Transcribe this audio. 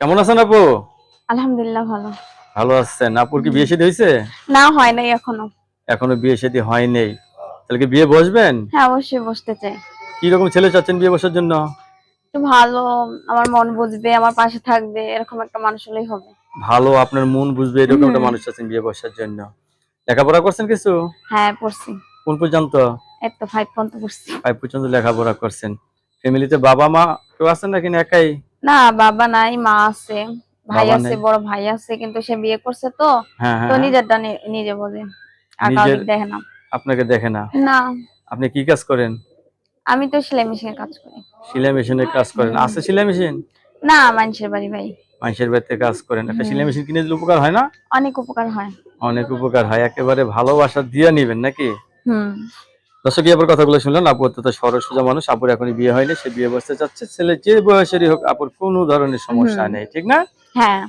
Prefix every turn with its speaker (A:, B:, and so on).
A: কেমন আছেন আপু?
B: আলহামদুলিল্লাহ ভালো।
A: ভালো আছেন? আপুর কি বিয়ে শাদী হয়েছে?
B: না হয় নাই এখনো।
A: এখনো বিয়ে শাদী হয় নাই। তাহলে কি বিয়ে বসবেন?
B: হ্যাঁ, অবশ্যই বসতে চাই।
A: কি রকম ছেলে চাচ্ছেন বিয়ে বসার জন্য?
B: একটু ভালো, আমার মন বুঝবে, আমার পাশে থাকবে, এরকম একটা মানুষ হলেই হবে।
A: ভালো, আপনার মন বুঝবে এরকম একটা
B: হুম।
A: মানুষ চাচ্ছেন বিয়ে বসার জন্য। লেখাপড়া করছেন কিছু?
B: হ্যাঁ, পড়ছি।
A: কোন পর্যন্ত?
B: এই তো 5 পর্যন্ত পড়ছি।
A: 5 পর্যন্ত লেখাপড়া করছেন। ফ্যামিলিতে বাবা মা কেউ আছেন নাকি না একাই?
B: না, বাবা নাই, মা আছে। ভাই
A: বাবা
B: আছে,
A: নেই?
B: বড় ভাই আছে, কিন্তু সে বিয়ে করছে তো।
A: হ্যাঁ,
B: তো
A: হ্যাঁ, হ্যাঁ।
B: নিজেরটা নিজে বোঝে। আর
A: নিজের
B: কাউকে দেখে না।
A: আপনাকে দেখে না।
B: না,
A: আপনি কি কাজ করেন?
B: আমি তো সেলাই মেশিনের কাজ করি।
A: সেলাই মেশিনের কাজ করেন।
B: হুম।
A: আছে সেলাই মেশিন?
B: না, মানুষের বাড়ি ভাই।
A: মানুষের বাড়িতে কাজ করেন। একটা
B: হুম।
A: সেলাই মেশিন কিনে দিলে উপকার হয় না?
B: অনেক উপকার হয়।
A: অনেক উপকার হয়। একেবারে ভালোবাসা দিয়ে নিবেন নাকি?
B: হুম।
A: দর্শক আপুর কথাগুলো শুনলেন। আপু অত্যন্ত সরল সোজা মানুষ। আপুর এখনই বিয়ে হয়নি। সে বিয়ে বসতে চাচ্ছে। ছেলে যে বয়সেরই হোক আপুর কোনো ধরনের সমস্যা
B: হুম।
A: নেই। ঠিক না?
B: হ্যাঁ।